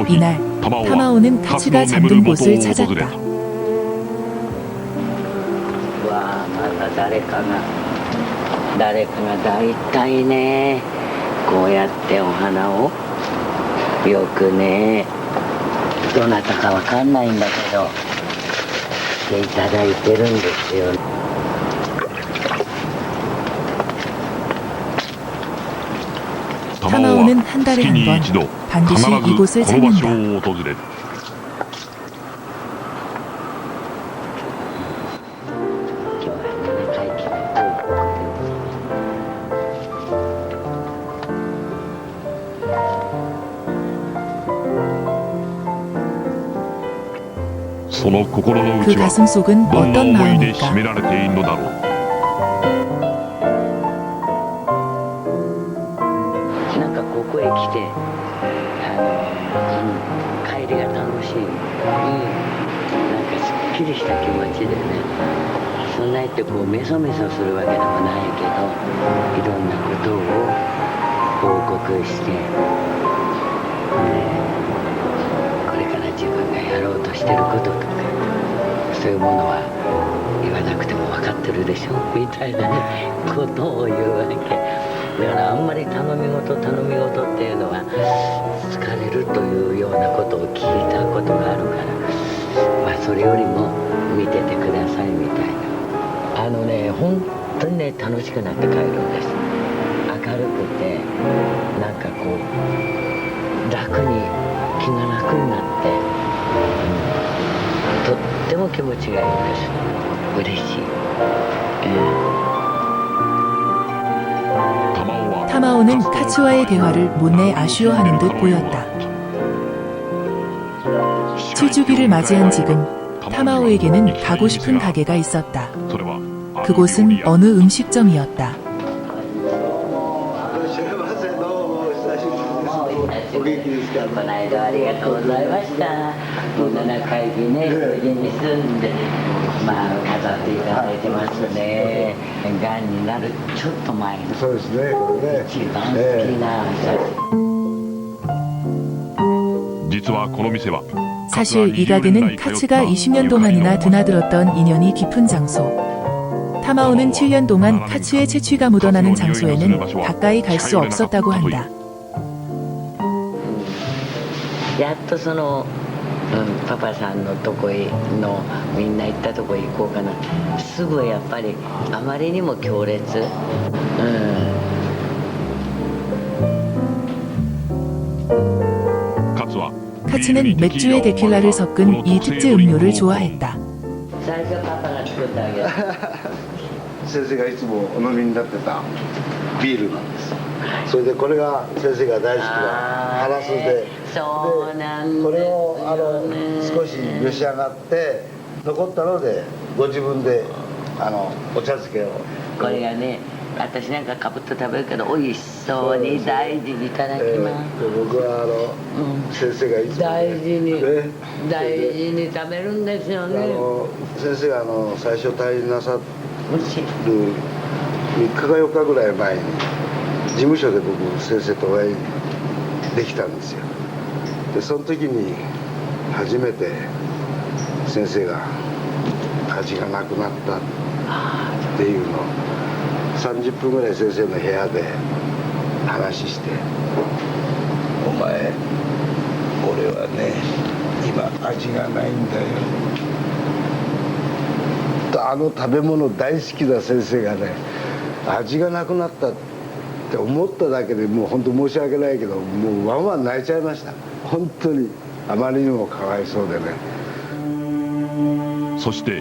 이날 타마오는 카츠가 잠든 곳을 찾았다.わあ、また誰かが大体ね、こうやってお花をよくね、どなたかわかんないんだけどしていただいてるんですよ。타마오는 한 달에 한 번 반드시 이곳을 찾는다. その心の 그 内は 가슴 속은 どんな 어떤 思いで占め 마음일까? られているのだろう。 なんかここへ来て、帰りが楽しい、なんかすっきりした気持ちでね、そんなってこうメソメソするわけでもないけど、いろんなことを報告して、これから自分がやろうとしてることとか、そういうものは言わなくても分かってるでしょみたいなね、ことを言うわけ。だからあんまり頼み事っていうのは疲れるというようなことを聞いたことがあるから、それよりも見ててくださいみたいな。本当にね、楽しくなって帰るんです。明るくて、なんかこう気が楽になって、とっても気持ちがいいんです。嬉しい。타마오는 카츠와의 대화를 못내 아쉬워하는 듯 보였다. 7주기를 맞이한 지금 타마오에게는 가고 싶은 가게가 있었다. 그곳은 어느 음식점이었다. 사실 이 가게는 카츠가 20년 동안이나 드나들었던 인연이 깊은 장소. 타마오는 7년 동안 카츠의 채취가 묻어나는 장소에는 가까이 갈 수 없었다고 한다. やっとその、パパさんのとこへのみんな行ったとこへ行こうかな。すぐやっぱりあまりにも強烈。카츠는 맥주에 데킬라를 섞은 이 특제 음료를 좋아했다. 最初パパが作ってあげる。先生がいつもお飲みになってたビールなんです。それでこれが先生が大好きなハラスで、そうなんですよね。これを少し召し上がって残ったのでご自分でお茶漬けを。これがね、私なんかかぶって食べるけど美味しそうに大事にいただきます。僕は先生がいつも、大事に食べるんですよね。先生が最初退院なさる3日か4日ぐらい前に事務所で僕先生とお会いできたんですよ。でその時に初めて先生が味がなくなったっていうのを30分ぐらい先生の部屋で話して「お前俺はね今味がないんだよ」と食べ物大好きな先生がね味がなくなったって思っただけでもう本当申し訳ないけどもうワンワン泣いちゃいました。本当にあまりにもかわいそうでね。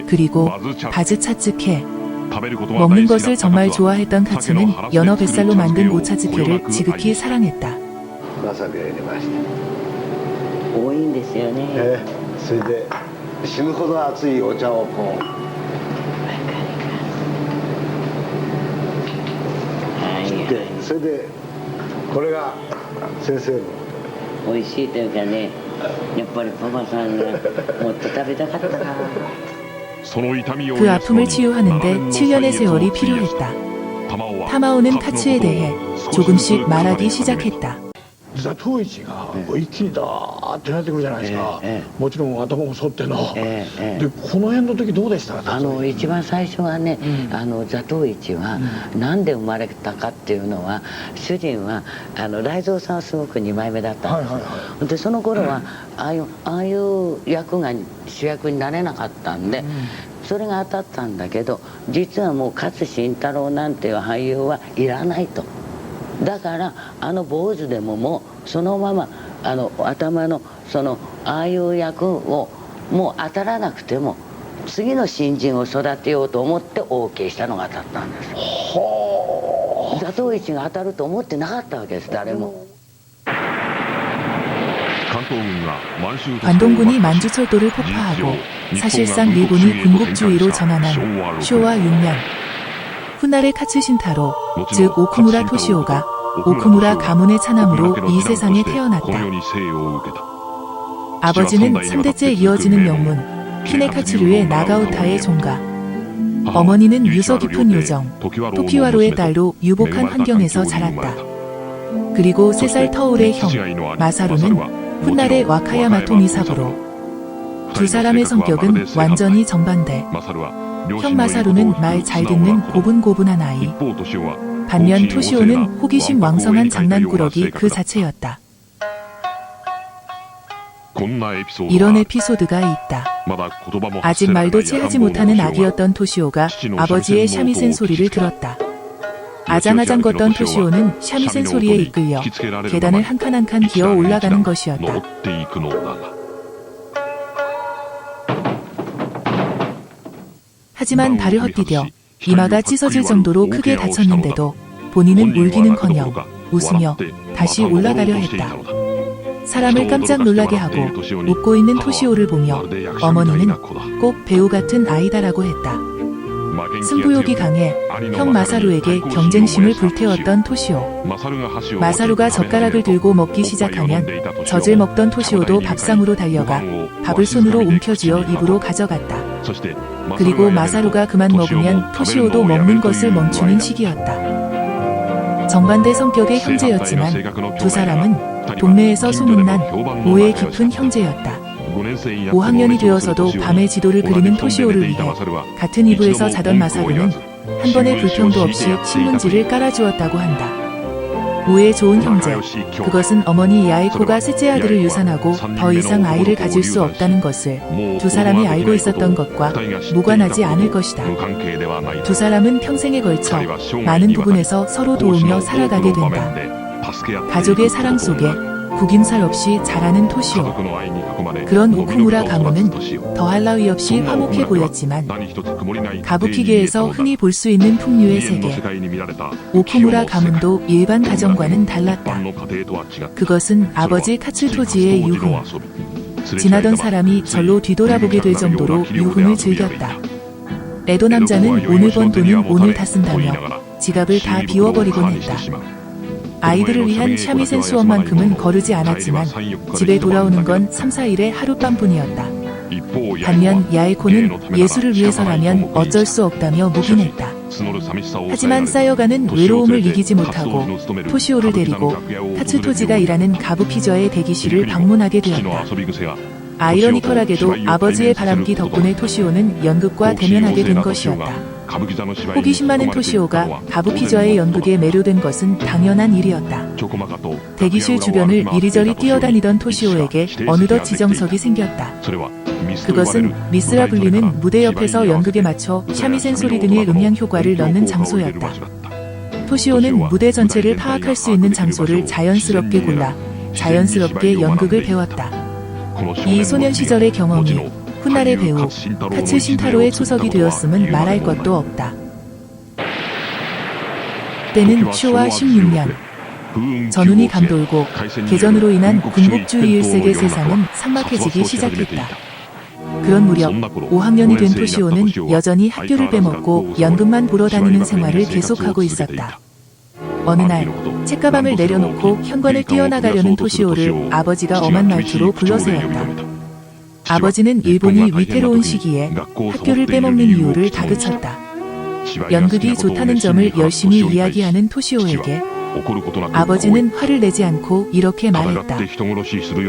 그리고 바즈차츠케. 먹는 것을 정말 좋아했던 카츠는 연어 뱃살로 만든 오차즈케를 지극히 사랑했다. わさびを入れました。多いんですよね。それで死ぬほど熱いお茶をこう。それでこれが先生の美味しいというかね、やっぱりパパさんがもっと食べたかったな。그 아픔을 치유하는데 7년의 세월이 필요했다. 타마오는 카츠에 대해 조금씩 말하기 시작했다. 実は東一がこう一気にダーってなってくるじゃないですか、ええもちろん頭も反っての、ええでこの辺の時どうでしたか？一番最初はね、座頭市は何で生まれたかっていうのは、主人は雷蔵さんはすごく2枚目だったんです、はいはいはでその頃はああいう役が主役になれなかったんで、それが当たったんだけど、実はもう勝新太郎なんていう俳優はいらないと。だから坊主でももうそのまま頭のああいう役をもう当たらなくても次の新人を育てようと思って OK したのが当たったんです。座頭市が当たると思ってなかったわけです、誰も。 관동군이 만주철도를 폭파하고 사실상 일본이 군국주의로 전환한 쇼와 6년, 훗날의 카츠 신타로, 즉 오쿠무라 토시오가 오쿠무라 가문의 차남으로 이 세상에 태어났다. 아버지는 3대째 이어지는 명문 히네카츠류의 나가오타의 종가, 어머니는 유서 깊은 요정 토키와로의 딸로 유복한 환경에서 자랐다. 그리고 3살 터울의 형 마사루는 훗날의 와카야마토 미사부로. 두 사람의 성격은 완전히 정반대. 형 마사루는 말 잘 듣는 고분고분한 아이. 반면 토시오는 호기심 왕성한 장난꾸러기 그 자체였다. 이런 에피소드가 있다. 아직 말도 채하지 못하는 아기였던 토시오가 아버지의 샤미센 소리를 들었다. 아장아장 걷던 토시오는 샤미센 소리에 이끌려 계단을 한 칸 한 칸 기어 올라가는 것이었다. 하지만 발을 헛디뎌 이마가 찢어질 정도로 크게 다쳤는데도 본인은 울기는커녕 웃으며 다시 올라가려 했다. 사람을 깜짝 놀라게 하고 웃고 있는 토시오를 보며 어머니는 꼭 배우 같은 아이다라고 했다. 승부욕이 강해 형 마사루에게 경쟁심을 불태웠던 토시오. 마사루가 젓가락을 들고 먹기 시작하면 젖을 먹던 토시오도 밥상으로 달려가 밥을 손으로 움켜쥐어 입으로 가져갔다. 그리고 마사루가 그만 먹으면 토시오도 먹는 것을 멈추는 시기였다. 정반대 성격의 형제였지만 두 사람은 동네에서 소문난 오해 깊은 형제였다. 5학년이 되어서도 밤에 지도를 그리는 토시오를 위해 같은 이불에서 자던 마사루는 한 번의 불평도 없이 신문지를 깔아주었다고 한다. 오해 좋은 형제, 그것은 어머니 야에코가 셋째 아들을 유산하고 더 이상 아이를 가질 수 없다는 것을 두 사람이 알고 있었던 것과 무관하지 않을 것이다. 두 사람은 평생에 걸쳐 많은 부분에서 서로 도우며 살아가게 된다. 가족의 사랑 속에 구김살 없이 자라는 토시오. 그런 오쿠무라 가문은 더할 나위 없이 화목해 보였지만 가부키계에서 흔히 볼 수 있는 풍류의 세계, 오쿠무라 가문도 일반 가정과는 달랐다. 그것은 아버지 카츠토지의 유흥. 지나던 사람이 절로 뒤돌아보게 될 정도로 유흥을 즐겼다. 레도 남자는 오늘 번 돈은 오늘 다 쓴다며 지갑을 다 비워버리곤 했다. 아이들을 위한 샤미센 수업만큼은 거르지 않았지만 집에 돌아오는 건 3, 4일에 하룻밤뿐이었다. 반면 야에코는 예술을 위해서라면 어쩔 수 없다며 묵인했다. 하지만 쌓여가는 외로움을 이기지 못하고 토시오를 데리고 카츠토지가 일하는 가부키저의 대기실을 방문하게 되었다. 아이러니컬하게도 아버지의 바람기 덕분에 토시오는 연극과 대면하게 된 것이었다. 호기심 많은 토시오가 가부키저의 연극에 매료된 것은 당연한 일이었다. 대기실 주변을 이리저리 뛰어다니던 토시오에게 어느덧 지정석이 생겼다. 그것은 미스라 불리는 무대 옆에서 연극에 맞춰 샤미센 소리 등의 음향 효과를 넣는 장소였다. 토시오는 무대 전체를 파악할 수 있는 장소를 자연스럽게 골라 자연스럽게 연극을 배웠다. 이 소년 시절의 경험이 훗날의 배우 카츠 신타로의 초석이 되었음은 말할 것도 없다. 때는 쇼와 16년. 전운이 감돌고 개전으로 인한 군국주의 1세계 세상은 삭막해지기 시작했다. 그런 무렵 5학년이 된 토시오는 여전히 학교를 빼먹고 연극만 보러 다니는 생활을 계속하고 있었다. 어느 날 책가방을 내려놓고 현관을 뛰어나가려는 토시오를 아버지가 엄한 말투로 불러세웠다. 아버지는 일본이 위태로운 시기에 학교를 빼먹는 이유를 다그쳤다. 연극이 좋다는 점을 열심히 이야기하는 토시오에게 아버지는 화를 내지 않고 이렇게 말했다.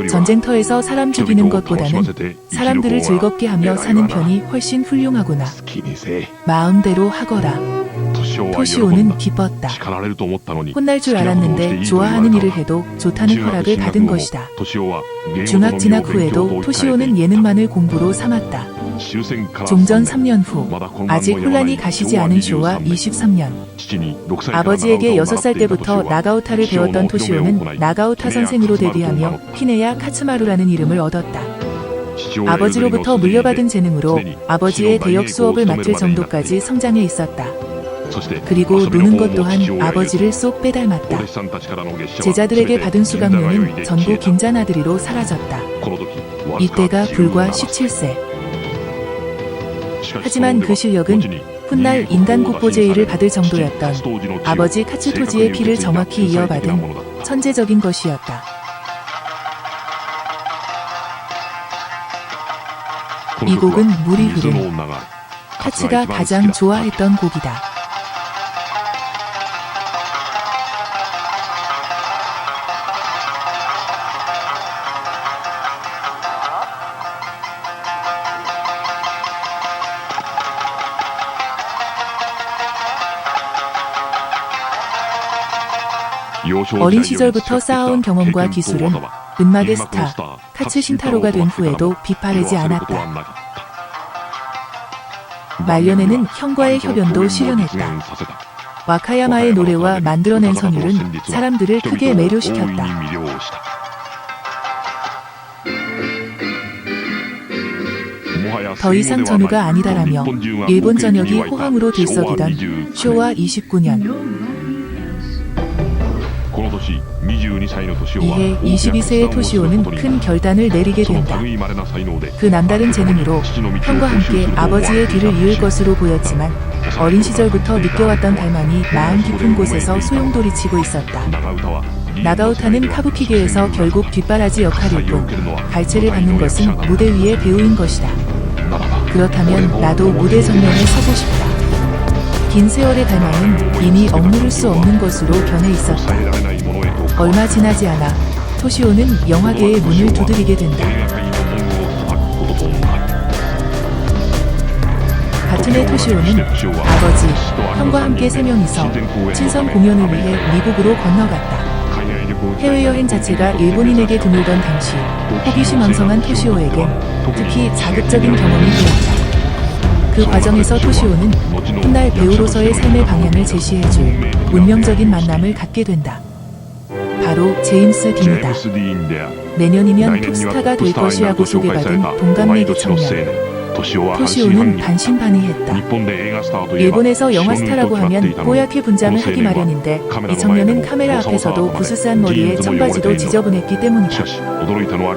전쟁터에서 사람 죽이는 것보다는 사람들을 즐겁게 하며 사는 편이 훨씬 훌륭하구나. 마음대로 하거라. 토시오는 기뻤다. 혼날 줄 알았는데 좋아하는 일을 해도 좋다는 허락을 받은 것이다. 중학 진학 후에도 토시오는 예능만을 공부로 삼았다. 종전 3년 후 아직 혼란이 가시지 않은 쇼와 23년 아버지에게 6살 때부터 나가오타를 배웠던 토시오는 나가오타 선생으로 데뷔하며 히네야 카츠마루라는 이름을 얻었다. 아버지로부터 물려받은 재능으로 아버지의 대역 수업을 맡을 정도까지 성장해 있었다. 그리고 노는 것 또한 아버지를 쏙 빼닮았다. 제자들에게 받은 수강료는 전부 긴자나들이로 사라졌다. 이때가 불과 17세. 하지만 그 실력은 훗날 인간 국보제의를 받을 정도였던 아버지 카츠토지의 피를 정확히 이어받은 천재적인 것이었다. 이 곡은 물이 흐른 카츠가 가장 좋아했던 곡이다. 어린 시절부터 쌓아온 경험과 기술은 음악의 스타 카츠 신타로가 된 후에도 비파르지 않았다. 말년에는 형과의 협연도 실현했다. 와카야마의 노래와 만들어낸 선율은 사람들을 크게 매료시켰다. 더 이상 전후가 아니다라며 일본 전역이 호황으로 들썩이던 쇼와 29년 이해 22세의 토시오는 큰 결단을 내리게 된다. 그 남다른 재능으로 형과 함께 아버지의 뒤를 이을 것으로 보였지만 어린 시절부터 느껴왔던 갈망이 마음 깊은 곳에서 소용돌이치고 있었다. 나가오타는 카부키계에서 결국 뒷바라지 역할일 뿐 갈채를 받는 것은 무대 위의 배우인 것이다. 그렇다면 나도 무대 전면에 서고 싶다. 긴 세월의 갈망은 이미 억누를 수 없는 것으로 변해 있었다. 얼마 지나지 않아 토시오는 영화계의 문을 두드리게 된다. 같은 해 토시오는 아버지, 형과 함께 3명이서 친선 공연을 위해 미국으로 건너갔다. 해외여행 자체가 일본인에게 드물던 당시 호기심 왕성한 토시오에겐 특히 자극적인 경험이 되었다. 그 과정에서 토시오는 훗날 배우로서의 삶의 방향을 제시해줄 운명적인 만남을 갖게 된다. 바로 제임스 딘이다. 내년이면 톱스타가 될 것이라고 소개받은 동갑내기 청년. 토시오는 반신반의했다. 일본에서 영화 스타라고 하면 뽀얗게 분장을 하기 마련인데 이 청년은 카메라 앞에서도 부스스한 머리에 청바지도 지저분했기 때문이다.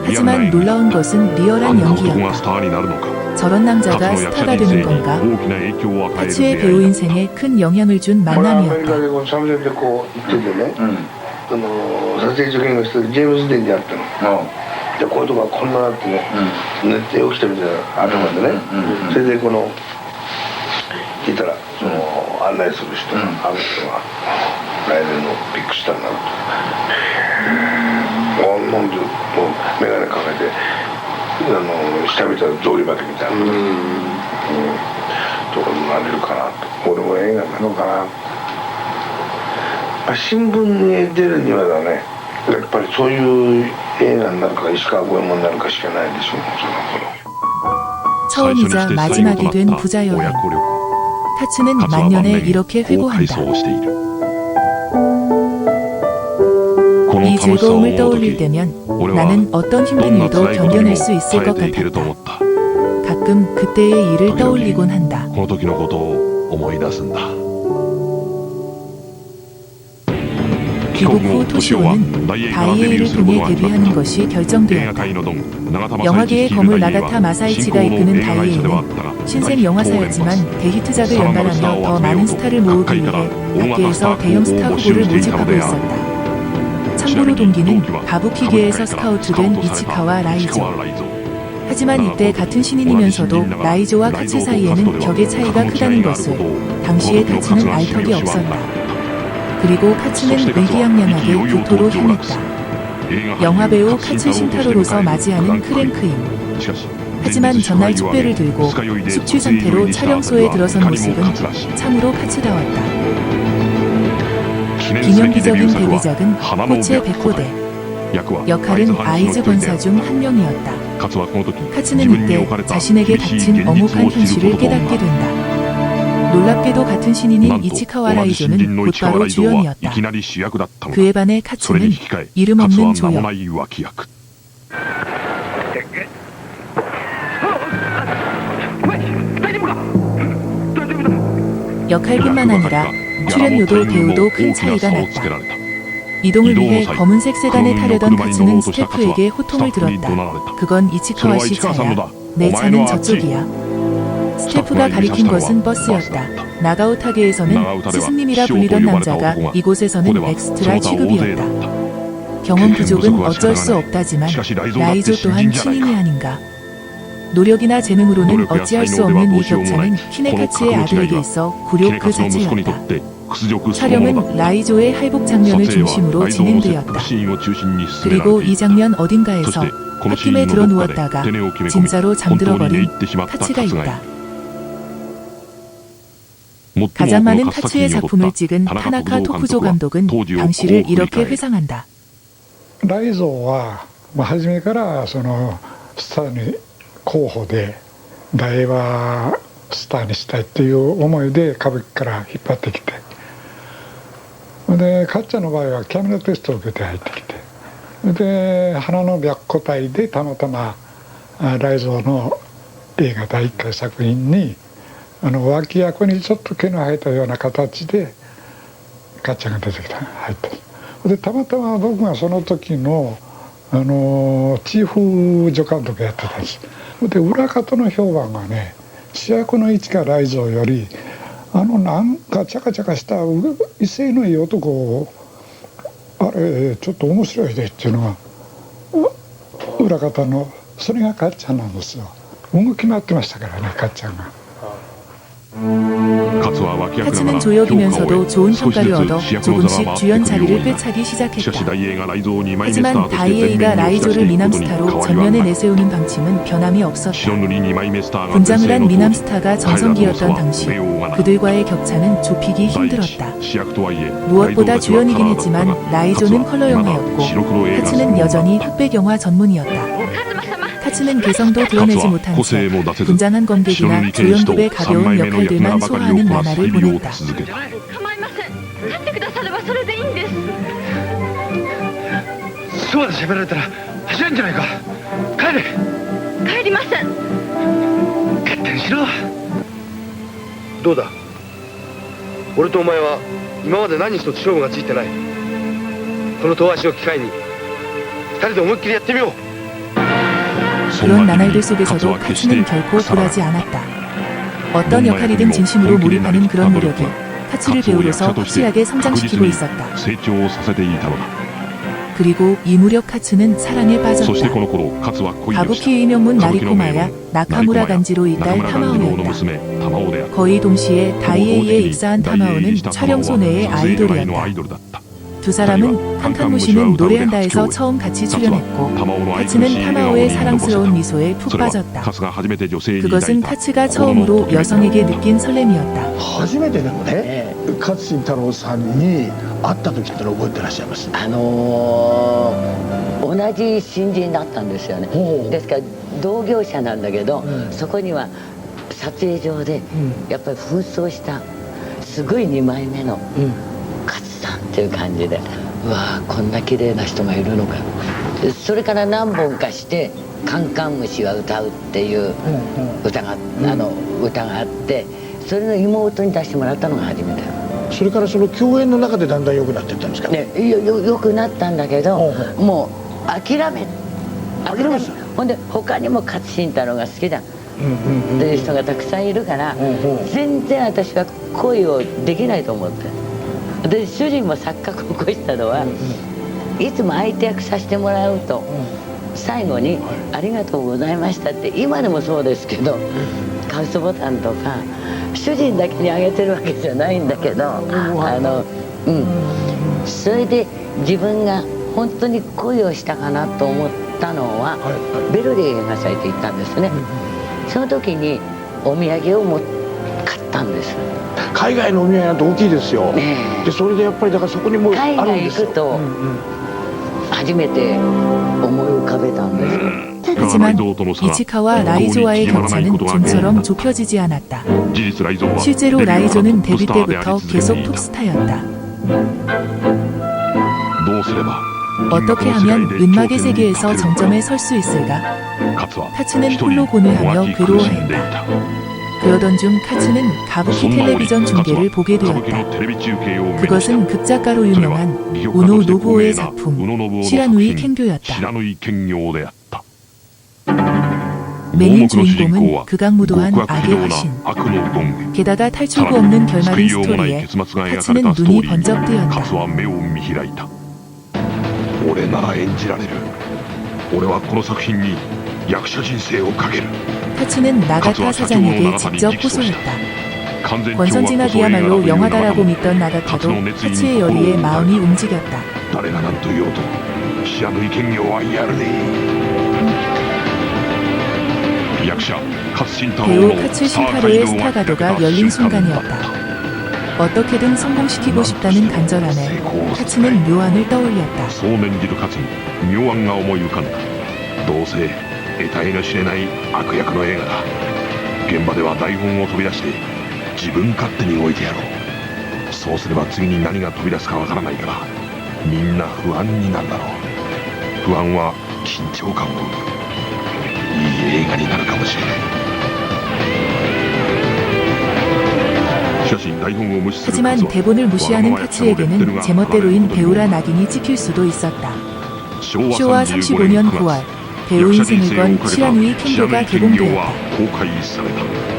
하지만 놀라운 것은 리얼한 연기였다. 저런 남자가 스타가 되는 건가? 카츠의 배우 인생에 큰 영향을 준 만남이었다. 撮影助言の人でジェームズ・デンに会ったの、でこういうとこがこんななってね、寝て起きたみたいな頭でね、それでこのいたらその案内する人が、あの人が来年のビッグスターになると、なんで眼鏡かけて下見たら草履履きみたいな、とこになれるかなと、俺も映画なのかな。新聞に出るにはだね、やっぱりそういう映画になるか石川五右衛門になるかしかないでしょう、その頃。 처음이자 마지막이 된 부자 여행. 카츠는 만년에 이렇게 회고한다. 이 즐거움을 떠올릴 때면 나는 어떤 힘든 일도 견뎌낼 수 있을 것 같았다. 가끔 그때의 일을 떠올리곤 한다. 귀국 후 토시오는 다이에이를 통해 데뷔하는 것이 결정되었다. 영화계의 거물 나가타 마사이치가 이끄는 다이에이는 신생 영화사였지만 대히트작을 연달하며 더 많은 스타를 모으기 위해 업계에서 대형 스타 후보를 모집하고 있었다. 참고로 동기는 가부키계에서 스카우트된 이치카와 라이조. 하지만 이때 같은 신인이면서도 라이조와 카츠 사이에는 격의 차이가 크다는 것을 당시의 카츠는 알 턱이 없었다. 그리고 카츠는 의기양양하게 교토로 향했다. 영화배우 카츠 신타로로서 맞이하는 크랭크임. 하지만 전날 축배를 들고 숙취 상태로 촬영소에 들어선 모습은 참으로 카츠다웠다. 기념비적인 데뷔작은 호체 백호대. 역할은 아이즈 권사 중 한 명이었다. 카츠는 이때 자신에게 닥친 엄혹한 현실을 깨닫게 된다. 놀랍게도 같은 신인인 이치카와 라이조는 곧바로 주연이었다. 그에 반해 카츠는 이름 없는 조역. 역할뿐만 아니라 출연료도 배우도 큰 차이가 났다. 이동을 위해 검은색 세단에 타려던 카츠는 스태프에게 호통을 들었다. 그건 이치카와 씨 차야. 내 차는 저쪽이야. 스태프가 가리킨 것은 버스였다. 나가오타계에서는 스승님이라 불리던 남자가 이곳에서는 엑스트라 취급이었다. 경험 부족은 어쩔 수 없다지만 라이조 또한 신인이 아닌가. 노력이나 재능으로는 어찌할 수 없는 이 격차는 히네카츠의 아들에게 있어 굴욕 그 자체였다. 촬영은 라이조의 할복 장면을 중심으로 진행되었다. 그리고 이 장면 어딘가에서 홧김에 들어 누웠다가 진짜로 잠들어버린 카츠가 있다. 가장 많은 카츠의 작품을 찍은 타나카 토쿠조 감독은 당시를 이렇게 회상한다. ライゾーは、初めからそのスターに候補で大はスターにしたいっていう思いで歌舞伎から引っ張ってきて、でカッチャの場合はキャメラテストを受けて入ってきて、で花の白虎隊でたまたまライゾーの映画第1回作品に脇役にちょっと毛の生えたような形でカッチャが出てきた入ってる。でたまたま僕がその時のチーフ助監督やってたんです。で裏方の評判がね、主役の市川雷蔵よりなんかチャカチャカした威勢のいい男をあれちょっと面白いでっていうのが裏方のそれがかっちゃんなんですよ。動き回ってましたからね、かっちゃんが。 카츠는 조역이면서도 좋은 평가를 얻어 조금씩 주연 자리를 꿰차기 시작했다. 하지만 다이에이가 라이조를 미남스타로 전면에 내세우는 방침은 변함이 없었다. 분장을 한 미남스타가 정성기였던 당시 그들과의 격차는 좁히기 힘들었다. 무엇보다 주연이긴 했지만 라이조는 컬러 영화였고 카츠는 여전히 흑백 영화 전문이었다. 카츠는 개성도 드러내지 못한 채 분장한 검객이나 조연급의 가벼운 역할들만 소화하는 만화를 보냈다. そうだ喋られたら走れんじゃないか。帰れ。帰りません。勝手にしろ。どうだ。俺とお前は今まで何一つ勝負がついてない。この遠足を機会に二人で思いっきりやってみよう。 그런 나날들 속에서도 카츠는 결코 굴하지 않았다. 어떤 역할이든 진심으로 몰입하는 그런 노력이 카츠를 배우로서 확실하게 성장시키고 있었다. 그리고 이 무렵 카츠는 사랑에 빠졌다. 가부키의 명문 나리코마야 나카무라 간지로의 딸 타마오였다. 거의 동시에 다이에이에 입사한 타마오는 촬영소 내의 아이돌이었다. 두 사람은 칸칸무시는 노래한다에서 처음 같이 출연했고 카츠는 타마오의 사랑스러운 미소에 푹 빠졌다. 그것은 카츠가 처음으로 여성에게 느낀 설렘이었다. 初めてでもね、勝新太郎さんに会った時っての覚えてらっしゃいます？同じ新人だったんですよね。ですから同業者なんだけど、そこには撮影上でやっぱり紛争したすごい2枚目の勝さんっていう感じで、うわーこんな綺麗な人がいるのか。それから何本かして「カンカン虫は歌う」っていう歌が、歌があって、それの妹に出してもらったのが初めて。それからその共演の中でだんだん良くなっていったんですか？ね、よくなったんだけど、もう諦めた。ほんで他にも勝新太郎が好きだっていう人がたくさんいるから、全然私は恋をできないと思って。で主人も錯覚を起こしたのは、いつも相手役させてもらうと最後に「ありがとうございました」って今でもそうですけどカウスボタンとか主人だけにあげてるわけじゃないんだけどそれで自分が本当に恋をしたかなと思ったのはベルリー映画祭って行ったんですね。その時にお土産を買ったんです。海外のお土産なんて大きいですよ、でそれでやっぱりだからそこにも海外あるんですよ行くと初めて思い浮かべたんです。 하지만 이치카와 라이조와의 격차는 좀처럼 좁혀지지 않았다. 事実ライゾーは 실제로 デビューから 라이조는 トップ 데뷔 スターであり 때부터 続けて 계속 いた 톱스타였다. どうすれば 어떻게 하면 음악의 세계에서 정점에 설 수 있을까? 카츠는 홀로 고뇌하며 괴로워했다. 그러던 중 카츠는 가부키 텔레비전 중계를 보게 되었다. 그것은 극작가로 유명한 우노 노부오의 작품 시라누이 켄교였다. 메인 주인공은 극악무도한 악의 화신. 게다가 탈출구 없는 결말인 스토리에 카츠는 눈이 번쩍 뜨였다. 俺なら演じられる。俺はこの作品に役者人生をかける。 카츠는 나가타 사장에게 직접 호소했다. 권선징악이야말로 영화다라고 믿던 나가타도 카츠의 열의에 마음이 움직였다. 誰が何と言おうとシラヌイ兼業はやるね。役者勝新太郎 배우 の 카츠 スター街 신타로의 道 스타 が開 가도가 けた 열린 瞬間だっ 순간이었다. た。 어떻게든 성공시키고 싶다는 간절함에 카츠는 묘안을 떠올렸다. そう念じるかつに妙案が思い浮かんだ。どうせ得体の知れない悪役の映画だ。現場では台本を飛び出して自分勝手に動いてやろう。そうすれば次に何が飛び出すかわからないからみんな不安になるだろう。不安は緊張感を生む。いい映画になるかもしれない。しかし台本を無視する 하지만 カツは 대본을 무시하는 카츠에게는 제멋대로인 배우라 낙인이 찍힐 수도 있었다. 쇼와 35년 9월 배우 인생을 건 시라누이 켄교가 개봉되었다. 公開された。